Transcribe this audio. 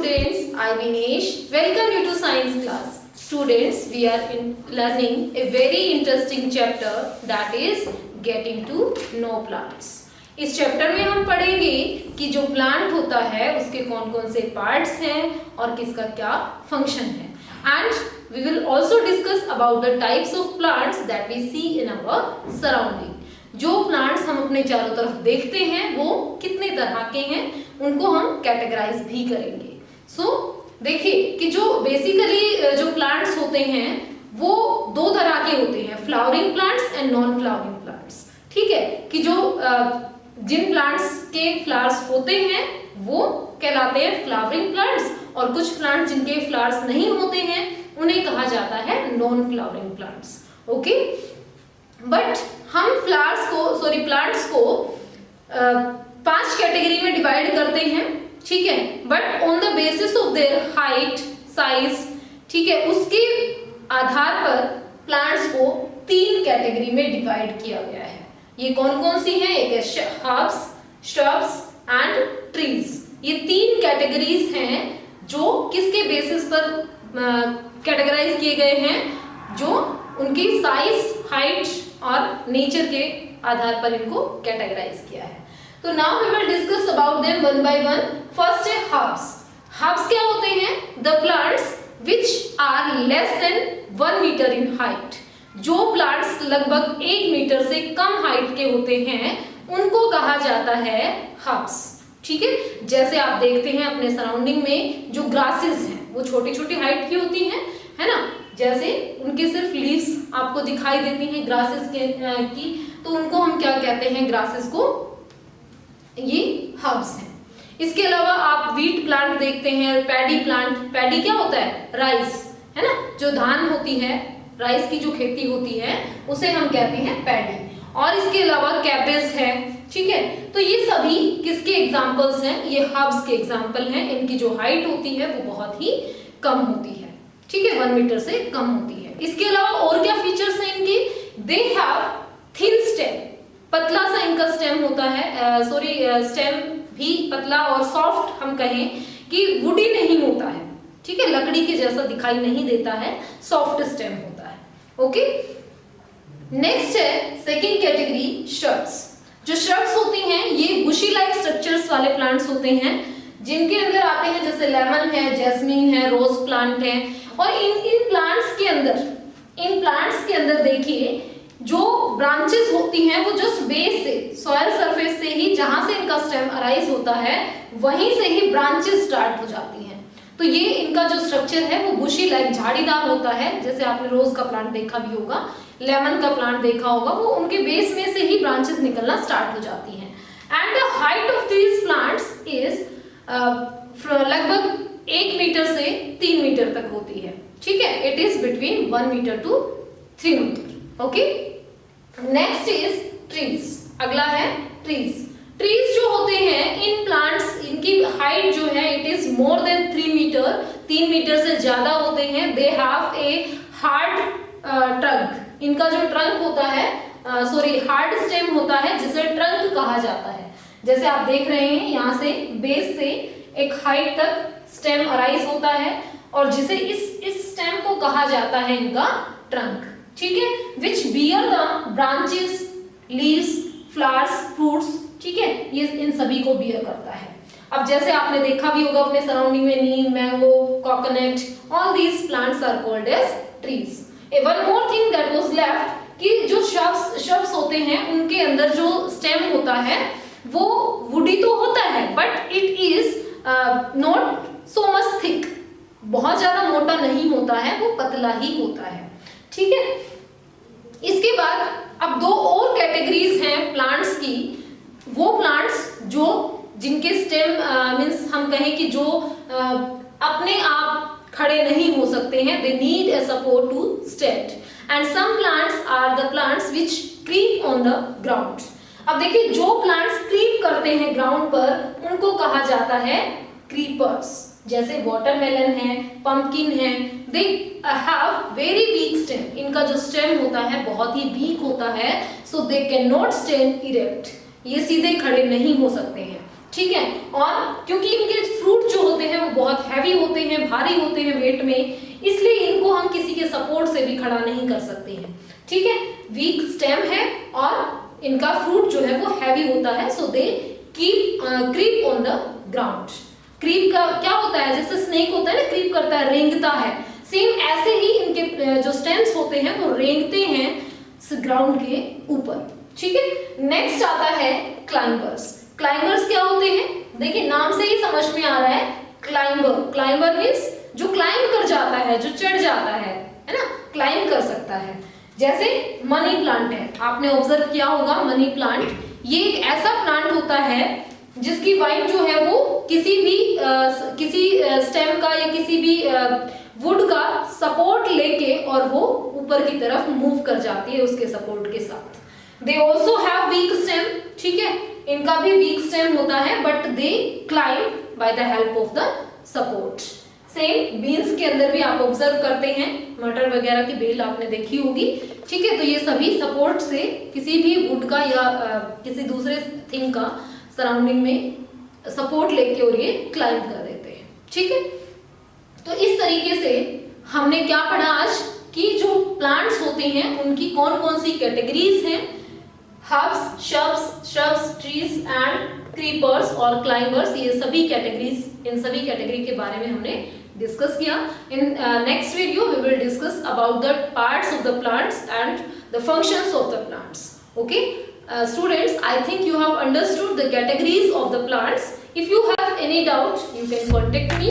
students, I Vinesh. Welcome you to science class. Students, we are learning a very interesting chapter, that is getting to know plants. इस chapter में हम पढ़ेंगे कि जो plant होता है उसके कौन कौन से पार्ट्स हैं और किसका क्या फंक्शन है. And we will also discuss about the types of plants that we see in our surrounding. जो प्लांट्स हम अपने चारों तरफ देखते हैं वो कितने तरह के हैं, उनको हम कैटेगराइज भी करेंगे. देखिए कि जो बेसिकली जो प्लांट्स होते हैं वो दो तरह के होते हैं, flowering plants and non flowering plants. ठीक है कि जो जिन प्लांट्स के फ्लावर्स होते हैं वो कहलाते हैं फ्लावरिंग प्लांट्स, और कुछ प्लांट्स जिनके फ्लावर्स नहीं होते हैं उन्हें कहा जाता है non flowering plants. Okay, but हम प्लांट्स को 5 कैटेगरी में डिवाइड करते हैं. ठीक है, but on the basis of their height, size, ठीक है, उसके आधार पर प्लांट्स को 3 कैटेगरी में डिवाइड किया गया है. ये कौन कौन सी हैं? एक है हर्ब्स, श्रब्स एंड ट्रीज. ये 3 कैटेगरीज हैं जो किसके बेसिस पर कैटेगराइज किए गए हैं? जो उनकी साइज, हाइट और नेचर के आधार पर इनको कैटेगराइज किया है. तो now we will discuss about them one by one. First है हर्ब्स. हर्ब्स क्या होते हैं? The plants which are less than 1 metre in height. जो प्लांट्स लगभग 1 मीटर से कम हाइट के होते हैं उनको कहा जाता है हर्ब्स. ठीक है, जैसे आप देखते हैं अपने सराउंडिंग में जो ग्रासेस हैं वो छोटी छोटी हाइट की होती हैं, है ना. जैसे उनके सिर्फ लीव्स आपको दिखाई देती हैं ग्रासेस की, तो उनको हम क्या कहते हैं? ग्रासेस को ये हर्ब्स हैं. इसके अलावा आप वीट प्लांट देखते हैं, पैडी प्लांट. पैडी क्या होता है? राइस, है ना. जो धान होती है, राइस की जो खेती होती है उसे हम कहते हैं पैडी. और इसके अलावा कैबेज है. ठीक है, तो ये सभी किसके एग्जांपल्स हैं? ये हर्ब्स के एग्जांपल हैं. इनकी जो हाइट होती है वो बहुत ही कम होती है. ठीक है, 1 मीटर से कम होती है. इसके अलावा और क्या फीचर्स हैं इनके? They have thin stem. पतला सा इनका स्टेम होता है. स्टेम भी पतला और सॉफ्ट, हम कहें कि वुडी नहीं होता है. ठीक है, लकड़ी के जैसा दिखाई नहीं देता है, सॉफ्ट स्टेम होता है. ओके, नेक्स्ट है सेकंड कैटेगरी श्रब्स. जो श्रब्स होती हैं ये बुशी लाइक स्ट्रक्चर्स वाले प्लांट्स होते हैं जिनके अंदर आते हैं जैसे लेमन है, जैस्मीन है, रोज प्लांट है. और इन प्लांट्स के अंदर देखिए जो ब्रांचेस होती हैं वो जस्ट बेस से, सॉइल सरफेस से ही, जहां से इनका स्टेम अराइज होता है वहीं से ही ब्रांचेस स्टार्ट हो जाती हैं. तो ये इनका जो स्ट्रक्चर है वो बुशी लाइक झाड़ीदार होता है. जैसे आपने रोज का प्लांट देखा भी होगा, लेमन का प्लांट देखा होगा, वो उनके बेस में से ही ब्रांचेस निकलना स्टार्ट हो जाती हैं. And the height of these plants is लगभग 1 मीटर से 3 मीटर तक होती है. ठीक है, it is between 1 metre to 3 metre. Okay, next is trees. अगला है ट्रीज. ट्रीज जो होते हैं इन प्लांट्स, इनकी हाइट जो है it is more than 3 metre. 3 metre से ज्यादा होते हैं. They have a hard trunk. इनका जो ट्रंक होता है, हार्ड स्टेम होता है जिसे ट्रंक कहा जाता है. जैसे आप देख रहे हैं यहाँ से बेस से एक हाइट तक स्टेम अराइज होता है और जिसे इस स्टेम को कहा जाता है इनका ट्रंक. ठीक है, which bear the branches, leaves, flowers, fruits. ठीक है, ये इन सभी को बियर करता है. अब जैसे आपने देखा भी होगा अपने सराउंडिंग में neem, mango, coconut, all these plants are called as trees. One more thing that was left कि जो श्रब्स होते हैं उनके अंदर जो स्टेम होता है वो वुडी तो होता है but it is not so much thick. बहुत ज्यादा मोटा नहीं होता है, वो पतला ही होता है. ठीक है, इसके बाद अब 2 और कैटेगरीज हैं प्लांट्स की. वो प्लांट्स जो जिनके स्टेम मींस हम कहें कि जो अपने आप खड़े नहीं हो सकते हैं, they need a support to stand. And some plants are the plants which creep on the ground. अब देखिए जो प्लांट्स क्रीप करते हैं ग्राउंड पर उनको कहा जाता है क्रीपर्स. जैसे वाटरमेलन है, पंपकिन है, they have very weak stem. इनका जो स्टेम होता है बहुत ही वीक होता है, so they can not stand erect. ये सीधे खड़े नहीं हो सकते हैं. ठीक है। और क्योंकि इनके फ्रूट जो होते हैं वो बहुत हैवी होते हैं, भारी होते हैं वेट में, इसलिए इनको हम किसी के सपोर्ट से भी खड़ा नहीं कर सकते हैं, ठीक है। वीक स्टेम है और इनका फ्रूट जो है वो हैवी होता है, so they creep on the ground. Creep का क्या होता है, जैसे स्नेक होता है ना, क्रीप करता है, रेंगता है, सेम ऐसे ही इनके जो स्टेम्स होते हैं वो रेंगते हैं ग्राउंड के ऊपर, ठीक है। नेक्स्ट आता है क्लाइंबर्स। क्लाइंबर्स क्या होते हैं, देखिए नाम से ही समझ में आ रहा है, क्लाइंबर। क्लाइंबर मीन्स जो क्लाइंब कर जाता है, जो चढ़ जाता है ना, क्लाइंब कर सकता है। जैसे मनी प्लांट है, आपने ऑब्जर्व किया होगा मनी प्लांट, ये एक ऐसा प्लांट होता है जिसकी वाइन जो है वो किसी स्टेम का या किसी भी वुड का सपोर्ट लेके और वो ऊपर की तरफ मूव कर जाती है उसके सपोर्ट के साथ। They also have week stem, ठीक है, इनका भी वीक स्टेम होता है, but they climb by the help of the support. Same beans के अंदर भी आप ऑब्जर्व करते हैं, मटर वगैरह की बेल आपने देखी होगी, ठीक है। तो ये सभी सपोर्ट से किसी भी वुड का या किसी दूसरे थिंग का सराउंडिंग में सपोर्ट लेके और ये क्लाइंब कर देते हैं, ठीक है। तो इस तरीके से हमने क्या पढ़ा आज कि जो प्लांट्स होते हैं उनकी कौन कौन सी कैटेगरीज हैं, herbs, shrubs, trees and creepers और क्लाइंबर्स, ये सभी कैटेगरीज, इन सभी कैटेगरी के बारे में हमने डिस्कस किया। In next video we will discuss about the parts of the plants and the functions of the plants. Okay students, I think you have understood the categories of the plants. If you have any doubt, you can contact me.